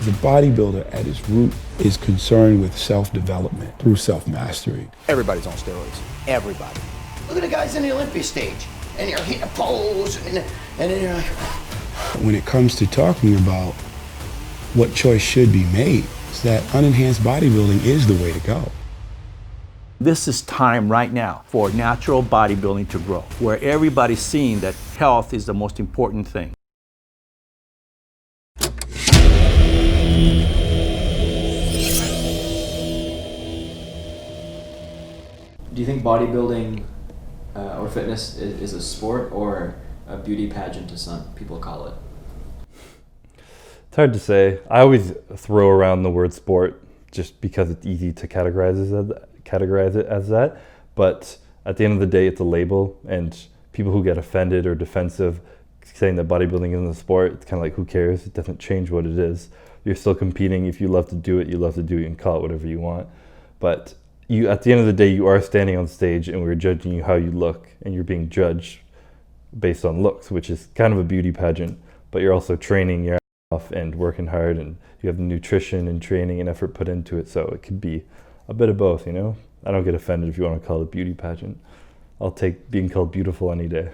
The bodybuilder at its root is concerned with self-development through self-mastery. Everybody's on steroids. Everybody. Look at the guys in the Olympia stage, and you're hitting a pose, and then you're like... When it comes to talking about what choice should be made, is that unenhanced bodybuilding is the way to go. This is time right now for natural bodybuilding to grow, where everybody's seeing that health is the most important thing. Do you think bodybuilding or fitness is a sport or a beauty pageant, as some people call it? It's hard to say. I always throw around the word sport just because it's easy to categorize it as that. But at the end of the day, it's a label, and people who get offended or defensive saying that bodybuilding isn't a sport, it's kind of like, who cares? It doesn't change what it is. You're still competing. If you love to do it, you love to do it and call it whatever you want. But you, at the end of the day, you are standing on stage and we're judging you how you look, and you're being judged based on looks, which is kind of a beauty pageant, but you're also training your ass off and working hard, and you have nutrition and training and effort put into it. So it could be a bit of both, you know? I don't get offended if you want to call it a beauty pageant. I'll take being called beautiful any day.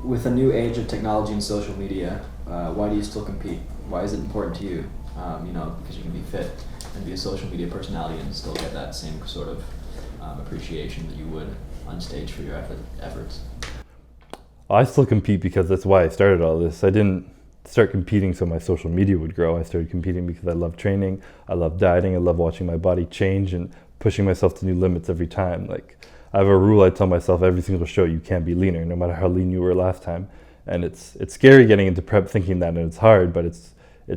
With the new age of technology and social media, why do you still compete? Why is it important to you? Because you can be fit and be a social media personality and still get that same sort of appreciation that you would on stage for your efforts. I still compete because that's why I started all this. I didn't start competing so my social media would grow. I started competing because I love training, I love dieting, I love watching my body change and pushing myself to new limits every time. Like, I have a rule I tell myself every single show: you can't be leaner, no matter how lean you were last time. And it's scary getting into prep thinking that, and it's hard, but it's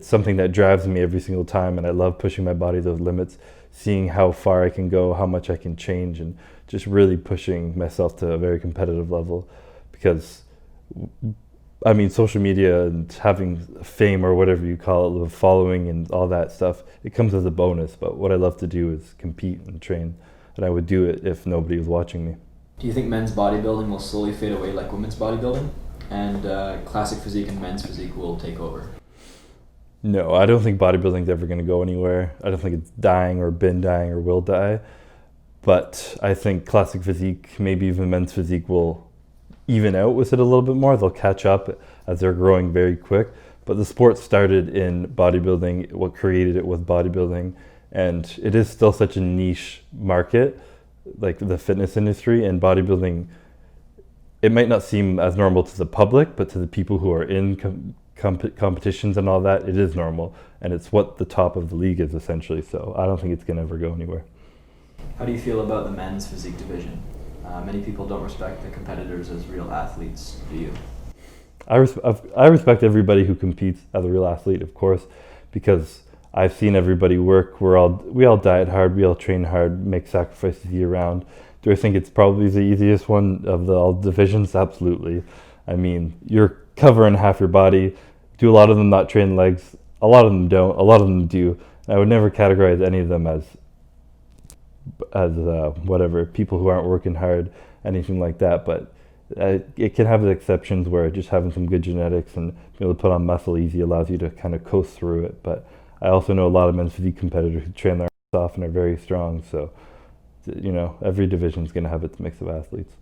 something that drives me every single time, and I love pushing my body to those limits, seeing how far I can go, how much I can change, and just really pushing myself to a very competitive level. Because, I mean, social media and having fame, or whatever you call it, the following and all that stuff, it comes as a bonus, but what I love to do is compete and train, and I would do it if nobody was watching me. Do you think men's bodybuilding will slowly fade away like women's bodybuilding, and classic physique and men's physique will take over? No, I don't think bodybuilding's ever going to go anywhere. I don't think it's dying or been dying or will die. But I think classic physique, maybe even men's physique, will even out with it a little bit more. They'll catch up as they're growing very quick. But the sport started in bodybuilding. What created it was bodybuilding. And it is still such a niche market, like the fitness industry, and bodybuilding. It might not seem as normal to the public, but to the people who are in competitions and all that, it is normal, and it's what the top of the league is essentially. So I don't think it's going to ever go anywhere. How do you feel about the men's physique division? Many people don't respect the competitors as real athletes. Do you? I respect everybody who competes as a real athlete, of course, because I've seen everybody work. We all diet hard, we all train hard, make sacrifices year round. Do I think it's probably the easiest one of all divisions? Absolutely. I mean, you're covering half your body. Do a lot of them not train legs? A lot of them don't. A lot of them do. I would never categorize any of them as whatever, people who aren't working hard, anything like that. But it can have the exceptions where just having some good genetics and being able to put on muscle easy allows you to kind of coast through it. But I also know a lot of men's physique competitors who train their ass off and are very strong. So, every division is going to have its mix of athletes.